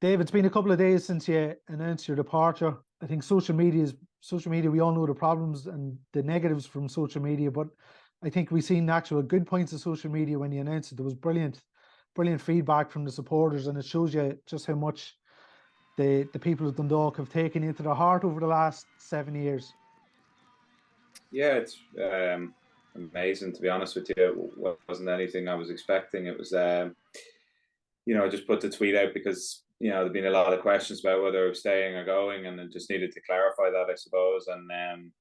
Dave, it's been a couple of days since you announced your departure. I think social media, we all know the problems and the negatives from social media, but I think we've seen actual good points of social media when you announced it. There was brilliant feedback from the supporters, and it shows you just how much the people of Dundalk have taken into their heart over the last 7 years. Yeah, it's amazing, to be honest with you. It wasn't anything I was expecting. It was, I just put the tweet out because there'd been a lot of questions about whether I was staying or going, and I just needed to clarify that, I suppose. And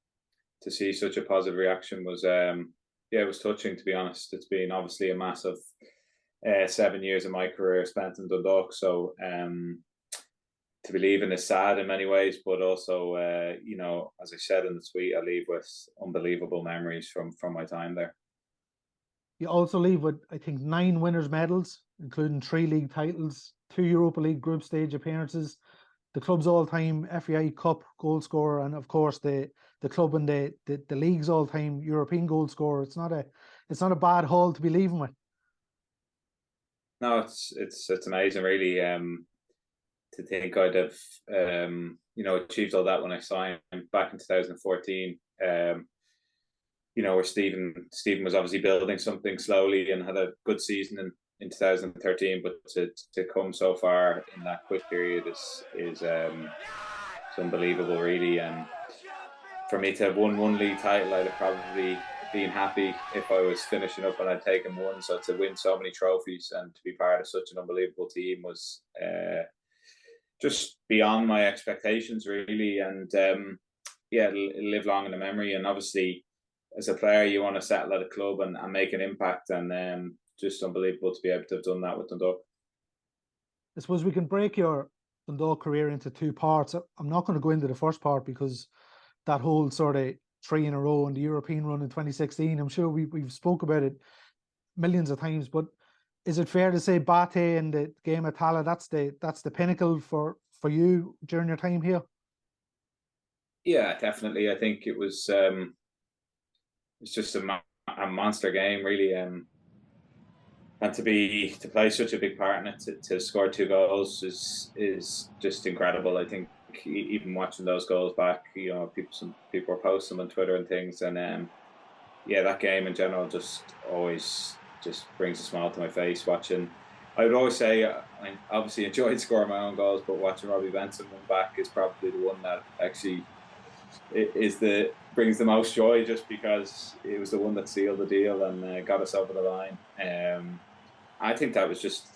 to see such a positive reaction was, it was touching, to be honest. It's been obviously a massive 7 years of my career spent in Dundalk, so to be leaving is sad in many ways, but also, as I said in the tweet, I leave with unbelievable memories from my time there. You also leave with, I think, 9 winners' medals, including 3 league titles, 2 Europa League group stage appearances, the club's all-time FAI Cup goal scorer, and of course the club and the league's all-time European goal scorer. It's not a bad haul to be leaving with. No, it's amazing, really. To think I'd have achieved all that when I signed back in 2014. Where Stephen was obviously building something slowly and had a good season in 2013, but to come so far in that quick period is unbelievable, really. And for me to have won 1 league title, I'd have probably been happy if I was finishing up and I'd taken 1. So to win so many trophies and to be part of such an unbelievable team was just beyond my expectations, really. And live long in the memory. And obviously, as a player, you want to settle at a club and make an impact, and just unbelievable to be able to have done that with Dundalk. I suppose we can break your Dundalk career into 2 parts. I'm not going to go into the first part because that whole sort of 3 in a row and the European run in 2016, I'm sure we've spoke about it millions of times, but is it fair to say Bate and the game at Tala, that's the pinnacle for you during your time here? Yeah, definitely. I think it was it's just a monster game, really, and to play such a big part in it, to score 2 goals is just incredible. I think even watching those goals back, some people were posting them on Twitter and things, and that game in general just always just brings a smile to my face watching. I would always say I obviously enjoyed scoring my own goals, but watching Robbie Benson win back is probably the one that actually brings the most joy, just because it was the one that sealed the deal and got us over the line. I think that was just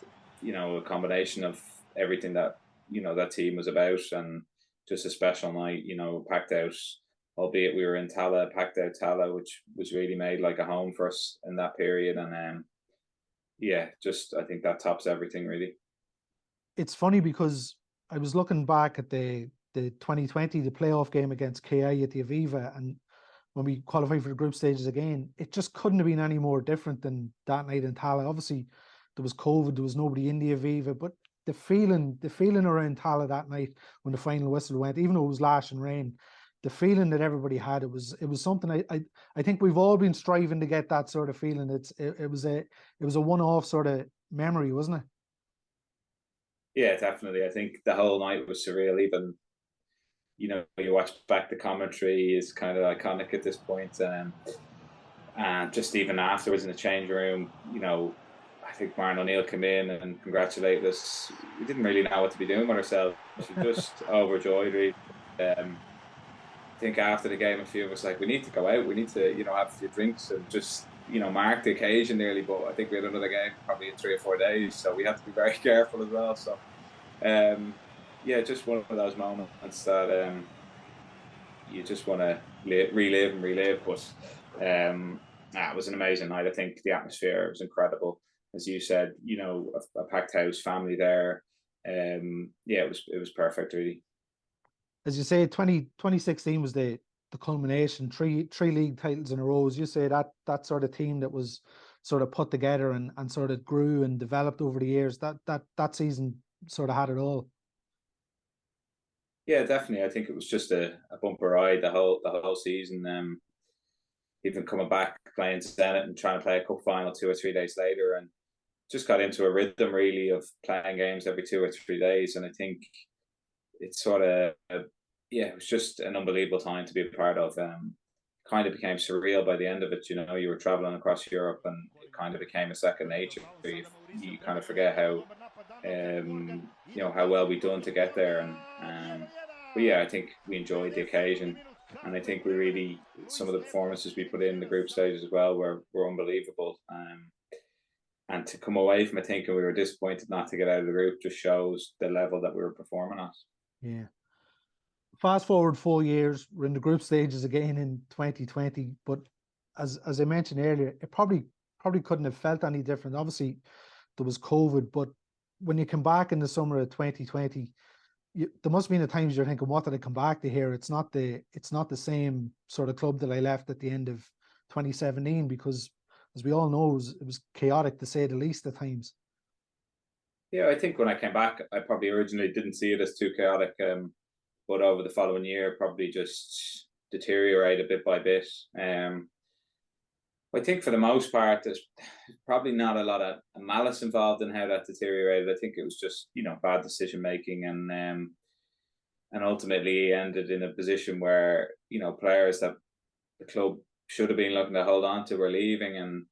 a combination of everything that that team was about, and just a special night. Packed out, albeit we were in Tala, packed out Tala, which was really made like a home for us in that period. And I think that tops everything, really. It's funny because I was looking back at the 2020, the playoff game against KI at the Aviva, and when we qualified for the group stages again, it just couldn't have been any more different than that night in Tala. Obviously, there was COVID, there was nobody in the Aviva, but the feeling around Tala that night when the final whistle went, even though it was lashing rain, the feeling that everybody had, it was something I think we've all been striving to get that sort of feeling. It was a one-off sort of memory, wasn't it? Yeah, definitely. I think the whole night was surreal. Even you watch back, the commentary is kind of iconic at this point, and just even afterwards in the change room, I think Martin O'Neill came in and congratulated us. We didn't really know what to be doing with ourselves. We were just overjoyed, really. I think after the game, a few of us we need to go out. We need to, have a few drinks and just, mark the occasion nearly. But I think we had another game probably in 3 or 4 days, so we have to be very careful as well. So, just one of those moments that you just want to relive. But it was an amazing night. I think the atmosphere was incredible. As you said, a packed house, family there. It was perfect, really. As you say, 2016 was the culmination, three league titles in a row. As you say, that sort of team that was sort of put together and sort of grew and developed over the years, that season sort of had it all. Yeah, definitely. I think it was just a bumper ride the whole season. even coming back playing Zenit and trying to play a cup final 2 or 3 days later, and just got into a rhythm really of playing games every 2 or 3 days. And I think it's sort of, it was just an unbelievable time to be a part of. Kind of became surreal by the end of it. You were traveling across Europe, and it kind of became a second nature. You kind of forget how, how well we done to get there. But yeah, I think we enjoyed the occasion, and I think some of the performances we put in the group stages as well were unbelievable. And to come away from it thinking we were disappointed not to get out of the group just shows the level that we were performing at. Yeah. Fast forward 4 years, we're in the group stages again in 2020. But as I mentioned earlier, it probably couldn't have felt any different. Obviously, there was COVID, but when you come back in the summer of 2020, there must have been the times you're thinking, what did I come back to here? It's not the same sort of club that I left at the end of 2017, because as we all know, it was chaotic to say the least at times. Yeah, I think when I came back, I probably originally didn't see it as too chaotic. But over the following year, probably just deteriorated bit by bit. I think for the most part, there's probably not a lot of malice involved in how that deteriorated. I think it was just bad decision making, and ultimately ended in a position where players that the club should have been looking to hold on to were leaving, and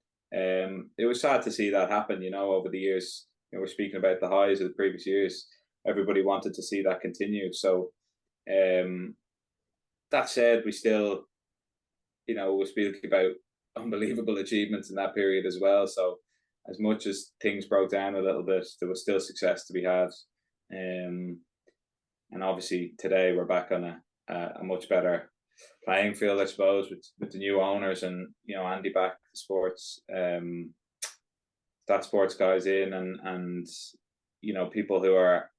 it was sad to see that happen. Over the years, we're speaking about the highs of the previous years. Everybody wanted to see that continue. So. That said, we still, we speak about unbelievable achievements in that period as well. So as much as things broke down a little bit, there was still success to be had. And obviously today we're back on a much better playing field, I suppose, with the new owners and, Andy back, the sports, that sports guys in, and people who are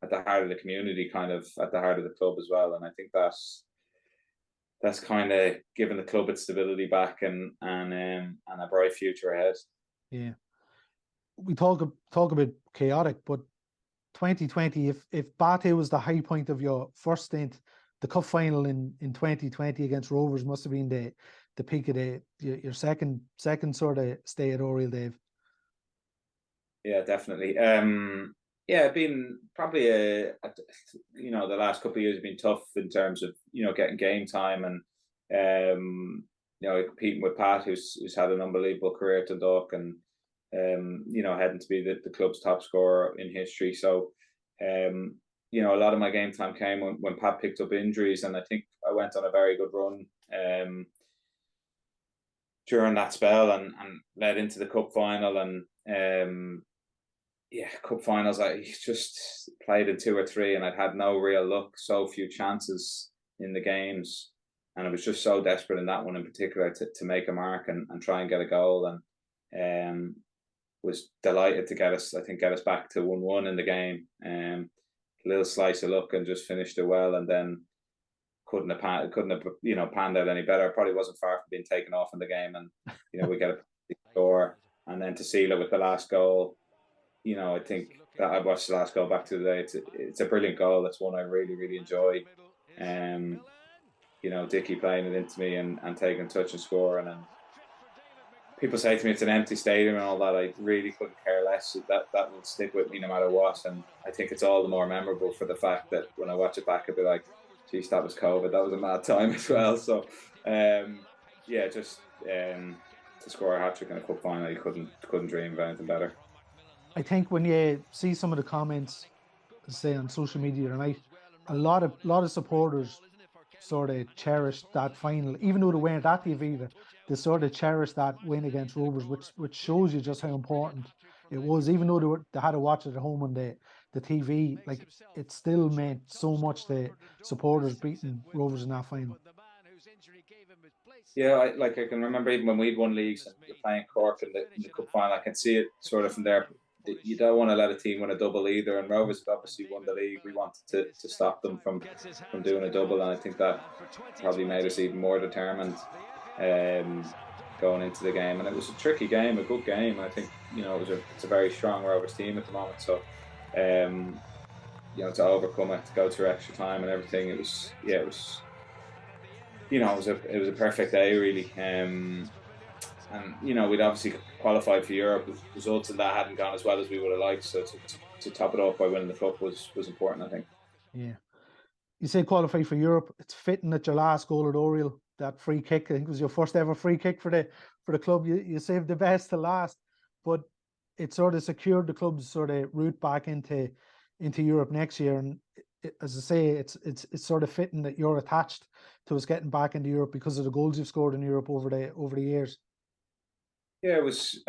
at the heart of the community, kind of at the heart of the club as well. And I think that's kind of given the club its stability back and a bright future ahead. Yeah, we talk about chaotic, but 2020, if Bate was the high point of your first stint, the cup final in 2020 against Rovers must have been the peak of your second sort of stay at Oriel, Dave. Yeah, definitely. Yeah, it's been probably the last couple of years have been tough in terms of getting game time, and competing with Pat, who's had an unbelievable career at Dundalk, and heading to be the club's top scorer in history. So a lot of my game time came when Pat picked up injuries, and I think I went on a very good run during that spell, and led into the cup final, and cup finals, I just played in 2 or 3, and I'd had no real luck, so few chances in the games, and I was just so desperate in that one in particular to make a mark and try and get a goal, and was delighted to get us back to 1-1 in the game. A little slice of luck and just finished it well, and then couldn't have panned out any better. Probably wasn't far from being taken off in the game, and we get a score, and then to seal it with the last goal. I think that I watched the last goal back to today. It's a brilliant goal. It's one I really, really enjoy. Dickie playing it into me and taking touch and scoring. And people say to me it's an empty stadium and all that. I really couldn't care less. That will stick with me no matter what. And I think it's all the more memorable for the fact that when I watch it back, I'll be like, geez, that was COVID. That was a mad time as well. So, to score a hat-trick in a cup final, you couldn't dream of anything better. I think when you see some of the comments, say on social media tonight, a lot of supporters sort of cherished that final, even though they weren't at the Aviva. They sort of cherished that win against Rovers, which shows you just how important it was. Even though they had to watch it at home on the TV, like it still meant so much to supporters beating Rovers in that final. Yeah, I can remember even when we'd won leagues and you're playing Cork in the cup final. I can see it sort of from there. You don't want to let a team win a double either, and Rovers had obviously won the league. We wanted to stop them from doing a double, and I think that probably made us even more determined going into the game. And it was a tricky game, a good game, and I think it's a very strong Rovers team at the moment. So to overcome it, to go through extra time and everything, it was it was a perfect day really. And we'd obviously qualified for Europe. Results in that hadn't gone as well as we would have liked. So to top it up by winning the cup was important, I think. Yeah. You say qualify for Europe. It's fitting that your last goal at Oriel, that free kick, I think it was your first ever free kick for the club. You saved the best to last, but it sort of secured the club's sort of route back into Europe next year. And as I say, it's sort of fitting that you're attached to us getting back into Europe because of the goals you've scored in Europe over the years. Yeah, it was.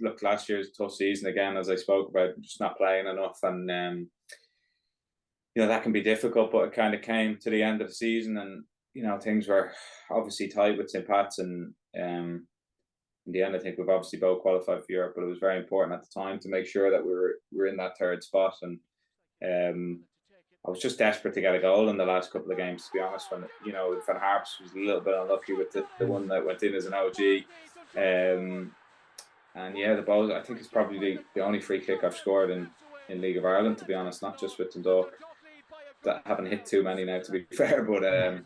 Look, last year's a tough season again, as I spoke about, just not playing enough, and that can be difficult. But it kind of came to the end of the season, and things were obviously tight with St. Pat's, and in the end, I think we've obviously both qualified for Europe. But it was very important at the time to make sure that we were in that third spot, and I was just desperate to get a goal in the last couple of games. To be honest, when Van Harps was a little bit unlucky with the one that went in as an OG. And yeah, the ball, I think it's probably the only free kick I've scored in League of Ireland, to be honest, not just with Dundalk. That haven't hit too many now, to be fair. But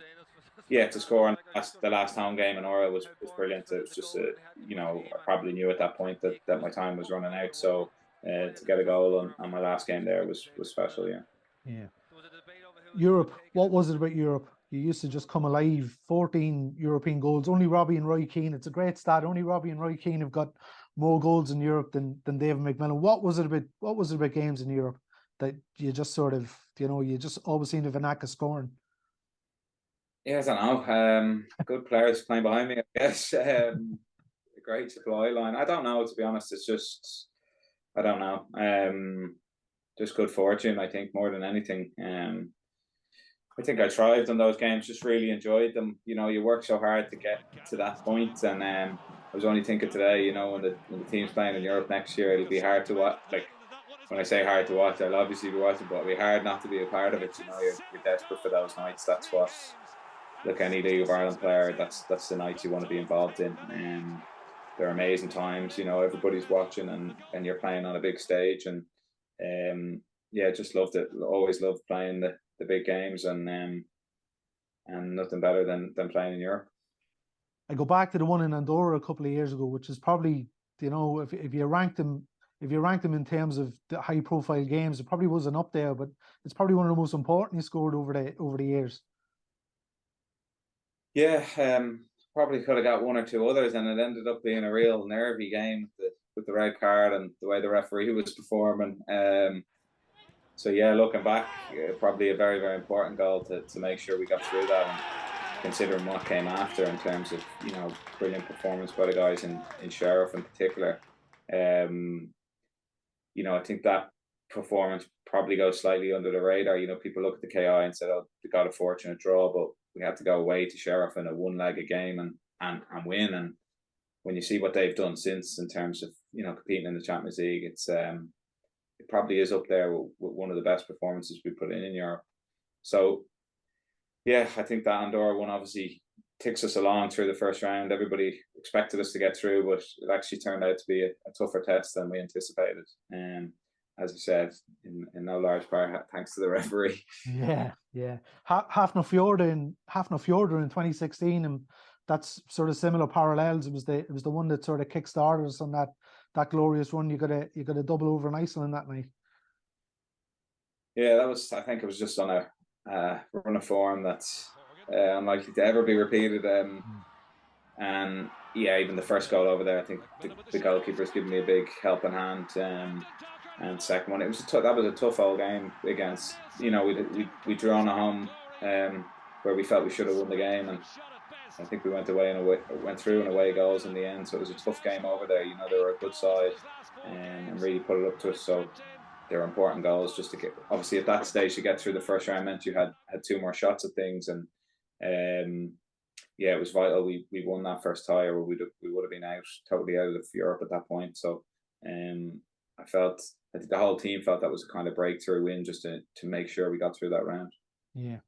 yeah, to score on the last home game in Oriel was brilliant. It was just, I probably knew at that point that my time was running out. So to get a goal on my last game there was special, yeah. Yeah. Europe, what was it about Europe? You used to just come alive. 14 European goals. Only Robbie and Roy Keane. It's a great stat. Only Robbie and Roy Keane have got more goals in Europe than David McMillan. What was it about games in Europe that you just sort of, you just always seem to have a knack of scoring? Yeah, I don't know. Good players playing behind me, I guess. A great supply line. I don't know, to be honest. It's just, I don't know. Just good fortune, I think, more than anything. I think I thrived on those games, just really enjoyed them. You work so hard to get to that point, and I was only thinking today, when the team's playing in Europe next year, it'll be hard to watch. Like, when I say hard to watch, I'll obviously be watching, but it'll be hard not to be a part of it. You're desperate for those nights. That's what, look, any League of Ireland player, that's the nights you want to be involved in. They're amazing times. Everybody's watching, and you're playing on a big stage, and yeah, just loved it. Always loved playing the big games, and nothing better than playing in Europe. I go back to the one in Andorra a couple of years ago, which is probably, if you ranked them in terms of the high profile games, it probably wasn't up there, but it's probably one of the most important you scored over the years. Yeah, probably could have got one or two others, and it ended up being a real nervy game with the red card and the way the referee was performing. So yeah, looking back, probably a very, very important goal to make sure we got through that, and considering what came after in terms of brilliant performance by the guys in Sheriff in particular. I think that performance probably goes slightly under the radar. People look at the KI and said, "Oh, they got a fortunate draw," but we had to go away to Sheriff in a one-legged game and win. And when you see what they've done since in terms of competing in the Champions League, it probably is up there with one of the best performances we put in Europe. So, yeah, I think that Andorra one obviously ticks us along through the first round. Everybody expected us to get through, but it actually turned out to be a tougher test than we anticipated. And as I said, in no large part thanks to the referee. Yeah. Hafnarfjordur in 2016, and that's sort of similar parallels. It was the one that sort of kick-started us on that glorious run. You got a double over in Iceland that night. Yeah, I think it was just on a run of form that's unlikely to ever be repeated. And yeah, even the first goal over there, I think the goalkeeper's given me a big helping hand. And second one, that was a tough old game against, we drew on at home where we felt we should have won the game, and I think we went through and away goals in the end. So it was a tough game over there. They were a good side and really put it up to us. So they're important goals just to get. Obviously, at that stage, to get through the first round meant you had two more shots at things, and yeah, it was vital. We won that first tie, or we would have been totally out of Europe at that point. So I think the whole team felt that was a kind of breakthrough win just to make sure we got through that round. Yeah.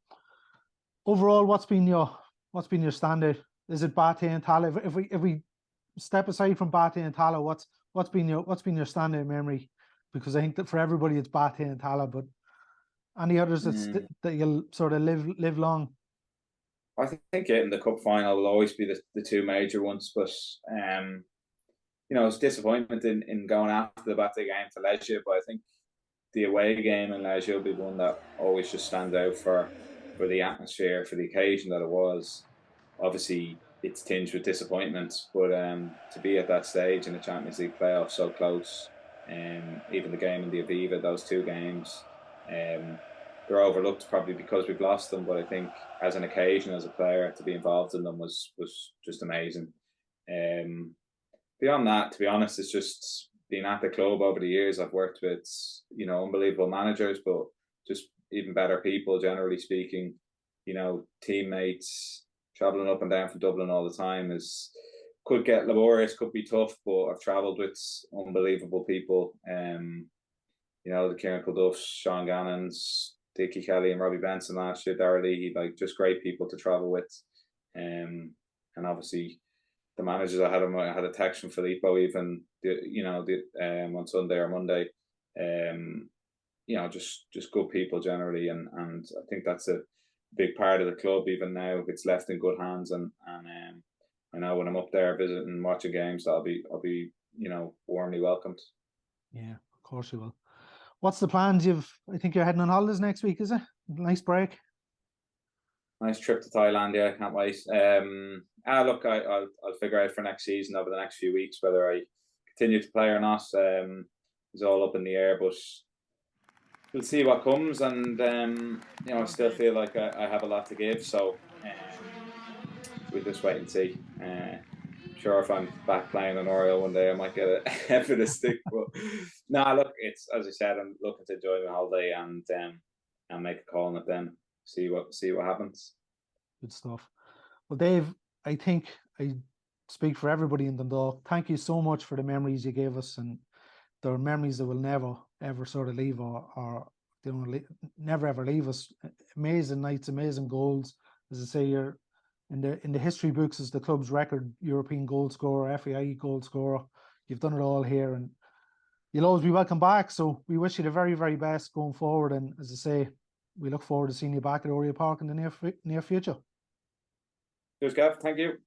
Overall, what's been your standout? Is it Bate and Tala? If we step aside from Bate and Tala, what's been your standout memory? Because I think that for everybody it's Bate and Tala, but any others that you'll sort of live long? I think getting the cup final will always be the two major ones, but it's disappointment in going after the Battle game to Leisure, but I think the away game in Leisure will be one that always just stands out for the atmosphere, for the occasion that it was. Obviously, it's tinged with disappointment, but to be at that stage in the Champions League playoffs so close, even the game in the Aviva, those two games, they're overlooked probably because we've lost them. But I think as an occasion, as a player, to be involved in them was just amazing. Beyond that, to be honest, it's just being at the club over the years. I've worked with unbelievable managers, but just even better people, generally speaking. Teammates traveling up and down from Dublin all the time could get laborious, could be tough, but I've travelled with unbelievable people. The Kieran Kilduffs, Sean Gannons, Dickie Kelly and Robbie Benson last year, Dara Leahy, like just great people to travel with. And obviously the managers I had a text from Filippo even on Sunday or Monday. Just good people generally, and I think that's a big part of the club. Even now, it's left in good hands, and I know when I'm up there visiting and watching games, I'll be warmly welcomed. Yeah, of course you will. What's the plans? I think you're heading on holidays next week, is it? Nice break. Nice trip to Thailand. Yeah, can't wait. Look, I'll figure out for next season over the next few weeks whether I continue to play or not. It's all up in the air, but we'll see what comes. And I still feel like I have a lot to give, so we'll just wait and see. Sure, if I'm back playing on Oriel one day, I might get a head of the stick. But look, it's, as I said, I'm looking to enjoy my holiday and make a call on it then. See what happens. Good stuff. Well, Dave, I think I speak for everybody in Dundalk. Thank you so much for the memories you gave us, and they're memories that will never ever sort of leave or never ever leave us. Amazing nights, amazing goals. As I say, you're in the history books as the club's record European goal scorer, FAI goal scorer. You've done it all here, and you'll always be welcome back. So we wish you the very, very best going forward. And as I say, we look forward to seeing you back at Oriel Park in the near future. Cheers, Gav. Thank you.